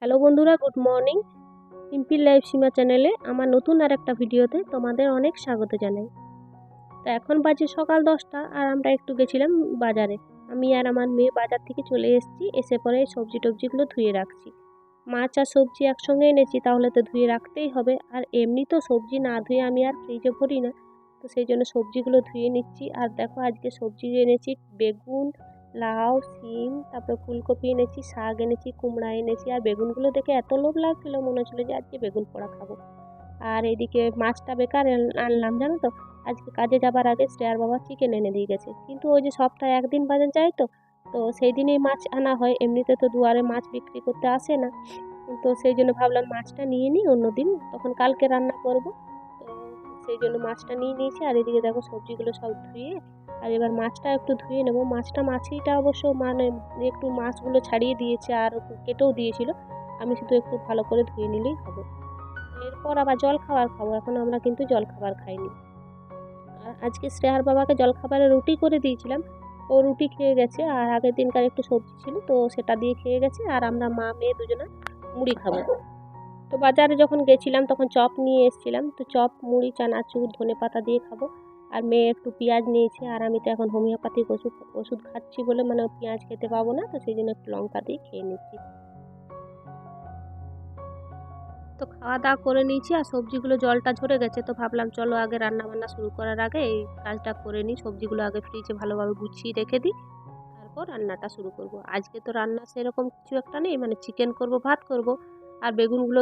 Hello বন্ধুরা, good morning. Simple life সীমা চ্যানেলে আমার নতুন আর একটা ভিডিওতে তোমাদের অনেক স্বাগত জানাই। তো এখন বাজে সকাল 10টা আর আমরা একটু গেছিলাম বাজারে। আমি আর আমার মেয়ে বাজার থেকে চলে এসেছি, এসে পরে সবজি টবজিগুলো ধুয়ে রাখছি। মাছ আর সবজি একসঙ্গে এনেছি, তাহলে তো ধুয়ে রাখতেই হবে। আর এমনি তো সবজি না ধুয়ে আমি আর ফ্রিজে ভরি না, তো সেই জন্য সবজিগুলো ধুয়ে নিচ্ছি। আর দেখো, আজকে সবজি এনেছি বেগুন, লাউ, সিম, তারপরে ফুলকপি এনেছি, শাক এনেছি, কুমড়া এনেছি। আর বেগুনগুলো দেখে এত লোভ লাগছিল, মনে হচ্ছিলো যে আজকে বেগুন পোড়া খাবো। আর এদিকে মাছটা বেকার আনলাম, জানো তো। আজকে কাজে যাবার আগে শ্রেয়ার বাবা চিকেন এনে দিয়ে গেছে, কিন্তু ওই যে সপ্তাহে একদিন বাজার যায় তো, তো সেই দিনেই মাছ আনা হয়। এমনিতে তো দুয়ারে মাছ বিক্রি করতে আসে না, তো সেই জন্য ভাবলাম মাছটা নিয়ে নিই, অন্যদিন তখন কালকে রান্না করব। তো সেই জন্য মাছটা নিয়ে নিয়েছি। আর এদিকে দেখো সবজিগুলো সব ধুয়ে, আর এবার মাছটা একটু ধুয়ে নেবো। মাছিটা অবশ্য মানে একটু মাছগুলো ছাড়িয়ে দিয়েছে আর কেটেও দিয়েছিল, আমি শুধু একটু ভালো করে ধুয়ে নিলেই হবে। এরপর আবার জল খাবার খাবো, এখন আমরা কিন্তু জল খাবার খাইনি। আর আজকে শ্রেয়ার বাবাকে জল খাবারে রুটি করে দিয়েছিলাম, ও রুটি খেয়ে গেছে। আর আগের দিনকার একটু সবজি ছিল, তো সেটা দিয়ে খেয়ে গেছে। আর আমরা মা মেয়ে দুজনে মুড়ি খাবো। তো বাজারে যখন গেছিলাম তখন চপ নিয়ে এসেছিলাম, তো চপ, মুড়ি, চানাচুর, ধনেপাতা দিয়ে খাবো। আর মেয়ে একটু পেঁয়াজ নিয়েছে, আর আমি তো এখন হোমিওপ্যাথিক ওষুধ ওষুধ খাচ্ছি বলে মানে পেঁয়াজ খেতে পাবো না, তো সেই জন্য একটু লঙ্কা দিয়ে খেয়ে নিচ্ছি। তো খাওয়া দাওয়া করে নিয়েছি, আর সবজিগুলো জলটা ঝরে গেছে, তো ভাবলাম চলো আগে রান্না বান্না শুরু করার আগে এই কাজটা করে নিই। সবজিগুলো আগে ফ্রিজে ভালোভাবে গুছিয়ে রেখে দিই, তারপর রান্নাটা শুরু করব। আজকে তো রান্না সেরকম কিছু একটা নেই, মানে চিকেন করব, ভাত করব। আর বেগুনগুলো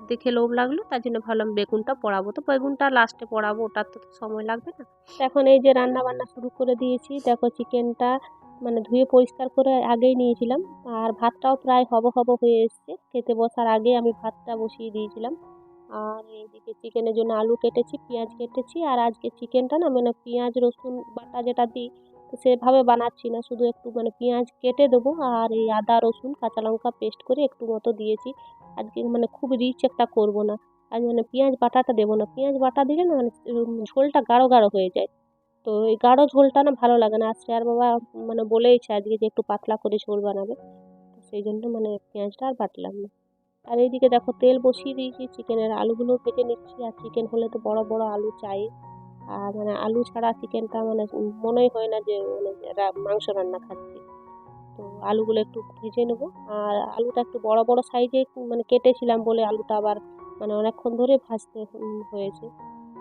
দেখে লোভ লাগলো, তার জন্য ভাবলাম বেগুনটা পোড়াবো। তো বেগুনটা লাস্টে পোড়াবো, ওটার তো সময় লাগবে না। তো এখন এই যে রান্না বান্না শুরু করে দিয়েছি। দেখো চিকেনটা মানে ধুয়ে পরিষ্কার করে আগেই নিয়েছিলাম। আর ভাতটাও প্রায় হব হব হয়ে এসছে, খেতে বসার আগে আমি ভাতটা বসিয়ে দিয়েছিলাম। আর এইদিকে চিকেনের জন্য আলু কেটেছি, পেঁয়াজ কেটেছি। আর আজকে চিকেনটা না মানে পেঁয়াজ রসুন বাটা যেটা দিই, তো সেভাবে বানাচ্ছি না, শুধু একটু মানে পেঁয়াজ কেটে দেবো আর এই আদা রসুন কাঁচা লঙ্কা পেস্ট করে একটু মতো দিয়েছি। আজকে মানে খুব রিচ একটা করব না, আজ মানে পেঁয়াজ বাটাটা দেবো না। পেঁয়াজ বাটা দিলে না মানে ঝোলটা গাঢ় গাঢ় হয়ে যায়, তো এই গাঢ় ঝোলটা না ভালো লাগে না। আর শ্রেয়ার বাবা মানে বলেইছে আজকে যে একটু পাতলা করে ঝোল বানাবে, তো সেই জন্য মানে পেঁয়াজটা আর বাটলাম না। আর এইদিকে দেখো তেল বসিয়ে দিয়েছি, চিকেনের আলুগুলো ভেজে নিচ্ছি। আর চিকেন হলে তো বড় বড় আলু চাই, আর মানে আলু ছাড়া চিকেনটা মানে মনেই হয় না যে মানে মাংস রান্না খাচ্ছি। তো আলুগুলো একটু ভেজে নেবো। আর আলুটা একটু বড় বড় সাইজে মানে কেটেছিলাম বলে আলুটা আবার মানে অনেকক্ষণ ধরে ভাজতে হয়েছে।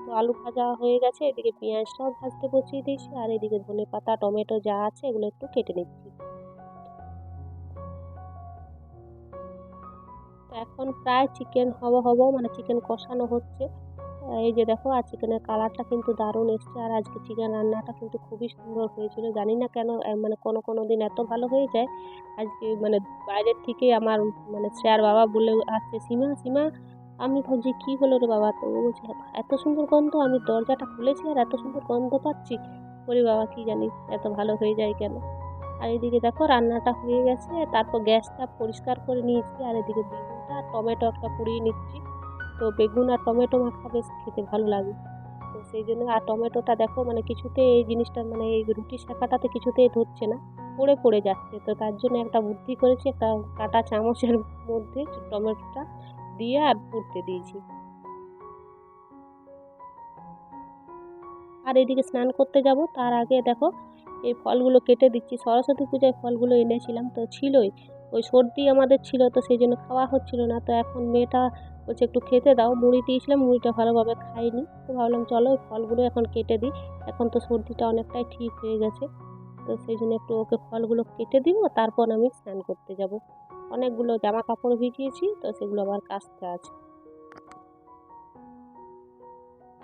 তো আলু ভাজা হয়ে গেছে, এদিকে পেঁয়াজটাও ভাজতে বসিয়ে দিয়েছি। আর এদিকে ধনেপাতা টমেটো যা আছে এগুলো একটু কেটে নিচ্ছি। তো এখন প্রায় চিকেন হব হব মানে চিকেন কষানো হচ্ছে। এই যে দেখো, আর চিকেনের কালারটা কিন্তু দারুণ এসছে। আর আজকে চিকেন রান্নাটা কিন্তু খুবই সুন্দর হয়েছিল, জানি না কেন মানে কোনো কোনো দিন এত ভালো হয়ে যায়। আজকে মানে বাইরের থেকে আমার মানে শ্রেয়ার বাবা বলে আসছে, সীমা সীমা। আমি ভাবছি কী হলো রে বাবা, তো ও বলছে এত সুন্দর গন্ধ, আমি দরজাটা খুলেছি আর এত সুন্দর গন্ধ পাচ্ছি। ওরে বাবা, কী জানি এত ভালো হয়ে যায় কেন। আর এদিকে দেখো রান্নাটা হয়ে গেছে, তারপর গ্যাসটা পরিষ্কার করে নিয়েছি। আর এদিকে বেগুনটা আর টমেটো একটা পুড়িয়ে নিচ্ছি। তো বেগুন আর টমেটো মাখা বেশ খেতে ভালো লাগে, তো সেই জন্য। আর টমেটোটা দেখো মানে কিছুতেই এই জিনিসটা মানে এই রুটি সেঁকাটাতে কিছুতেই ধরছে না, পড়ে পড়ে যাচ্ছে। তো তার জন্য একটা বুদ্ধি করেছি, একটা কাঁটা চামচের মধ্যে টমেটোটা দিয়ে আর পুড়তে দিয়েছি। আর এদিকে স্নান করতে যাব, তার আগে দেখো এই ফলগুলো কেটে দিচ্ছি। সরস্বতী পূজায় ফলগুলো এনেছিলাম, তো ছিলই, ওই সর্দি আমাদের ছিল, তো সেই জন্য খাওয়া হচ্ছিল না। তো এখন মেয়েটা বলছে একটু খেতে দাও, মুড়ি দিয়েছিলাম, মুড়িটা ভালোভাবে খাইনি, তো ভাবলাম চলো ওই ফলগুলো এখন কেটে দিই। এখন তো সর্দিটা অনেকটাই ঠিক হয়ে গেছে, তো সেই জন্য একটু ওকে ফলগুলো কেটে দিব, তারপর আমি স্নান করতে যাব। অনেকগুলো জামা কাপড় ভিজিয়েছি, তো সেগুলো আবার কাচতে আছে।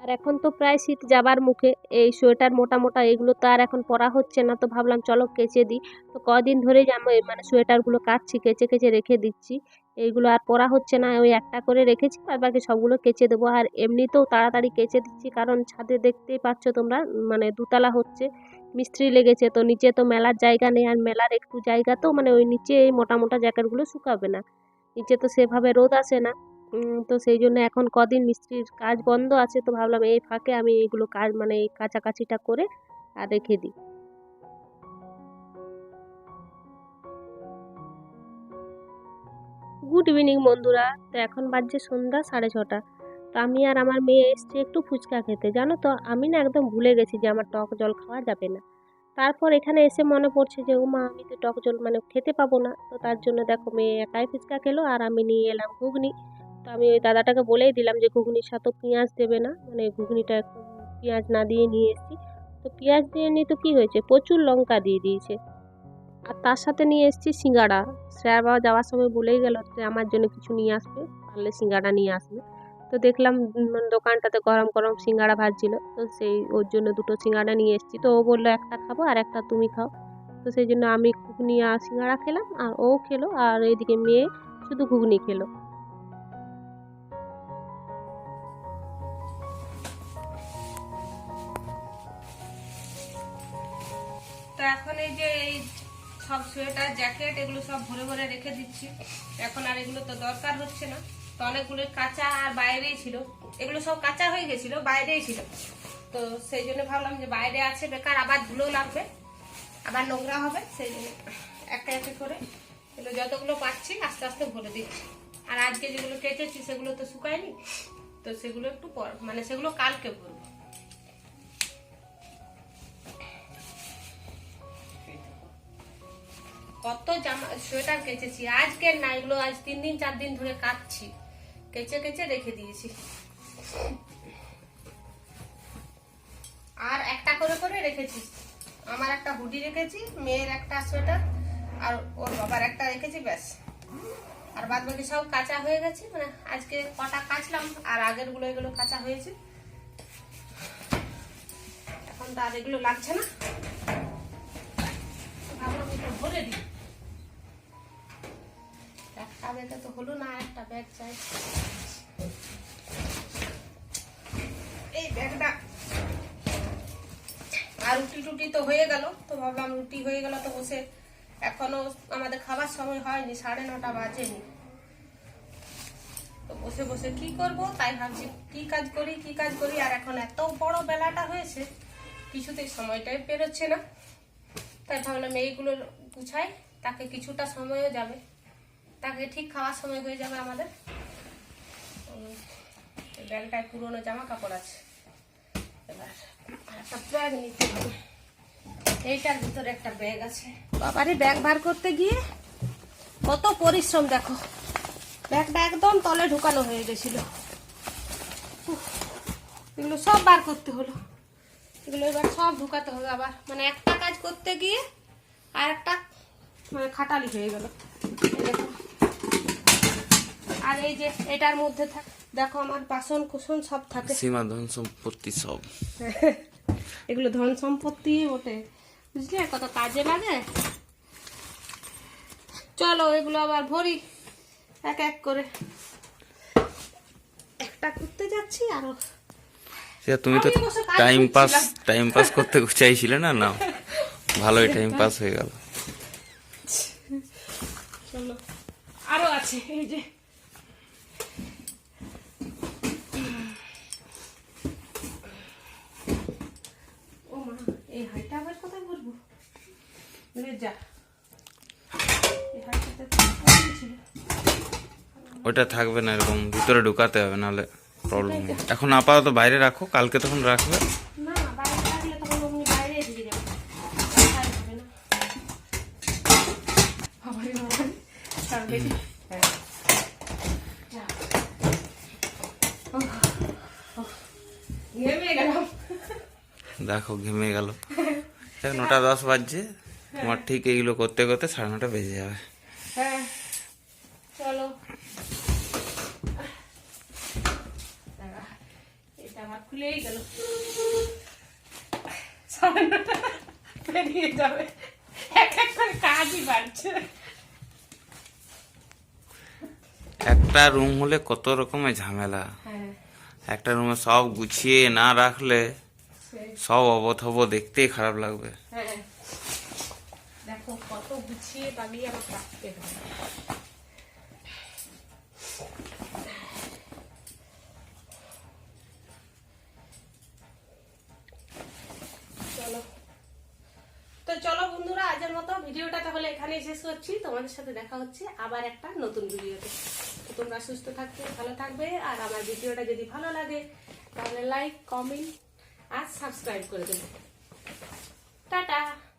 আর এখন তো প্রায় শীত যাবার মুখে, এই সোয়েটার মোটা মোটা এগুলো তো আর এখন পরা হচ্ছে না, তো ভাবলাম চলো কেচে দিই। তো কদিন ধরেই আমি মানে সোয়েটারগুলো কাচছি, কেচে কেচে রেখে দিচ্ছি। এইগুলো আর পরা হচ্ছে না, ওই একটা করে রেখেছি, আর বাকি সবগুলো কেচে দেবো। আর এমনিতেও তাড়াতাড়ি কেচে দিচ্ছি, কারণ ছাদে দেখতেই পাচ্ছ তোমরা মানে দুতলা হচ্ছে, মিস্ত্রি লেগেছে, তো নিচে তো মেলার জায়গা নেই। আর মেলার একটু জায়গা তো মানে ওই নিচে এই মোটা মোটা জ্যাকেটগুলো শুকাবে না, নিচে তো সেভাবে রোদ আসে না। তো সেই জন্য এখন কদিন মিস্ত্রির কাজ বন্ধ আছে, তো ভাবলাম এই ফাঁকে আমি এইগুলো কাজ মানে এই কাচাকাচিটা করে আর রেখে দিই। গুড ইভিনিং বন্ধুরা। তো এখন বাজছে সন্ধ্যা 6:30। তো আমি আর আমার মেয়ে এসছি একটু ফুচকা খেতে। জানো তো আমি না একদম ভুলে গেছি যে আমার টক জল খাওয়া যাবে না। তারপর এখানে এসে মনে পড়ছে যে ও মা আমি তো টক জল মানে খেতে পাবো না। তো তার জন্য দেখো মেয়ে একাই ফুচকা খেলো আর আমি নিয়ে এলাম ঘুগনি। তো আমি ওই দাদাটাকে বলেই দিলাম যে ঘুগনির সাথে পেঁয়াজ দেবে না, মানে ঘুগনিটা একটু পেঁয়াজ না দিয়ে নিয়ে এসেছি। তো পেঁয়াজ দিয়ে নি তো কী হয়েছে, প্রচুর লঙ্কা দিয়ে দিয়েছে। আর তার সাথে নিয়ে এসেছি সিঙ্গাড়া। শ্রেয়া বাবা যাওয়ার সময় বলেই গেল যে আমার জন্য কিছু নিয়ে আসবে, পারলে সিঙ্গাড়া নিয়ে আসবে। তো দেখলাম দোকানটাতে গরম গরম সিঙ্গাড়া ভাজছিল, তো সেই ওর জন্য দুটো সিঙ্গাড়া নিয়ে এসেছি। তো ও বললো একটা খাবো আর একটা তুমি খাও। তো সেই জন্য আমি ঘুগনি আর সিঙ্গাড়া খেলাম আর ও খেলো, আর এইদিকে মেয়ে শুধু ঘুগনি খেলো। তো এখন এই যে এই সব সোয়েটার জ্যাকেট এগুলো সব ভরে ভরে রেখে দিচ্ছি। এখন আর এগুলো তো দরকার হচ্ছে না। তো অনেকগুলো কাঁচা আর বাইরেই ছিল, এগুলো সব কাঁচা হয়ে গেছিল, বাইরেই ছিল। তো সেই জন্য ভাবলাম যে বাইরে আছে বেকার, আবার ধুলো লাগবে, আবার নোংরা হবে। সেই জন্য একটা একটা করে এগুলো যতগুলো পাচ্ছি আস্তে আস্তে ভরে দিচ্ছি। আর আজকে যেগুলো কেটেছি সেগুলো তো শুকায়নি, তো সেগুলো একটু পর মানে সেগুলো কালকে ভরবো। কত জামা সোয়েটার কেচেছি, আজকে না, এগুলো আজ 3 দিন 4 দিন ধরে কাটছি, কেচে কেচে রেখে দিয়েছি। আর একটা করে করে রেখেছি, আমার একটা হুডি রেখেছি, মেয়ের একটা সোয়েটার আর ওর বাবার একটা রেখেছি, ব্যাস। আর বাদ বাকি সব কাঁচা হয়ে গেছে, মানে আজকে কটা কাচলাম আর আগের গুলো এগুলো কাঁচা হয়েছে। এখন তো আর এগুলো লাগছে না, ভাবলাম এটা ভরে দিই। একটা ব্যাগে তো হলো না, একটা ব্যাগ চাই। এই ব্যাগটা আর রুটি টুটি তো হয়ে গেল, তো ভাবলাম রুটি হয়ে গেল তো বসে, এখনো আমাদের খাবার সময় হয়নি, 9:30 বাজেনি। তো বসে বসে কি করব, তাই ভাবছি কি কাজ করি। আর এখন এত বড় বেলাটা হয়েছে, কিছুতেই সময়টাই পেরোচ্ছে না। তাই ভাবলাম এইগুলো গুছাই, তাকে কিছুটা সময়ও যাবে, তাকে ঠিক খাওয়ার সময় হয়ে যাবে আমাদের। ব্যাগটায় পুরোনো জামা কাপড় আছে, এবার একটা ব্যাগ নিতে হবে। এইটার ভিতরে একটা ব্যাগ আছে, বাবারই ব্যাগ বার করতে গিয়ে কত পরিশ্রম দেখো, ব্যাগটা একদম তলে ঢুকানো হয়ে গেছিল। এগুলো সব বার করতে হলো, এগুলো এবার সব ঢুকাতে হবে আবার, মানে একটা কাজ করতে গিয়ে আর একটা মানে খাটালি হয়ে গেল। দেখো, আর এই যে এটার মধ্যে দেখো আমার বাসন কুসন সব থাকে, সীমা ধন সম্পত্তি সব। এগুলো ধন সম্পত্তি ওঠে, বুঝলে কত কাজে লাগে। চলো এগুলো আবার ভরি এক এক করে, একটা করতে যাচ্ছি আরো। তুমি তো টাইম পাস করতে চাইছিলে না, না ভালোই টাইম পাস হয়ে গেল। চলো আরো আছে, এই যে ও মা, এই হাইটা আবার কোথায় ভরবো, যা এই হাইটাতে ছিল। ওটা থাকবে না, এরকম ভিতরে ঢুকাতে হবে, নাহলে প্রবলেম হবে। এখন আপাতত বাইরে রাখো, কালকে তখন রাখবে। না বাইরে রাখলে তখন অমনি বাইরে ঢুকে যাবে, হবে না। ঘেমে গেলাম, দেখো ঘেমে গেল। 9:10 বাজছে, তোমার ঠিক এইগুলো করতে করতে 9:30 বেজে যাবে। হ্যাঁ চলো, এটা আমার খুলেই গেল, 9:30 পেরিয়ে যাবে, এক এক করে কাজই বাড়ছে। একটা রুম হলে কত রকমের ঝামেলা, একটা রুমে সব গুছিয়ে না রাখলে সব অবথব দেখতেই খারাপ লাগবে। হ্যাঁ দেখো কত গুছিয়ে বাগিয়ে আমার রাখতে হবে। চলো, তো চলো বন্ধুরা, আজকের মতো ভিডিওটা তাহলে এখানে এখানেই শেষ করছি। তোমাদের সাথে দেখা হচ্ছে আবার একটা নতুন ভিডিওতে। তো তোমরা সুস্থ থাকবে, ভালো থাকবে, আর আমার ভিডিওটা যদি ভালো লাগে তাহলে লাইক, কমেন্ট আর সাবস্ক্রাইব করে দেবে। টাটা।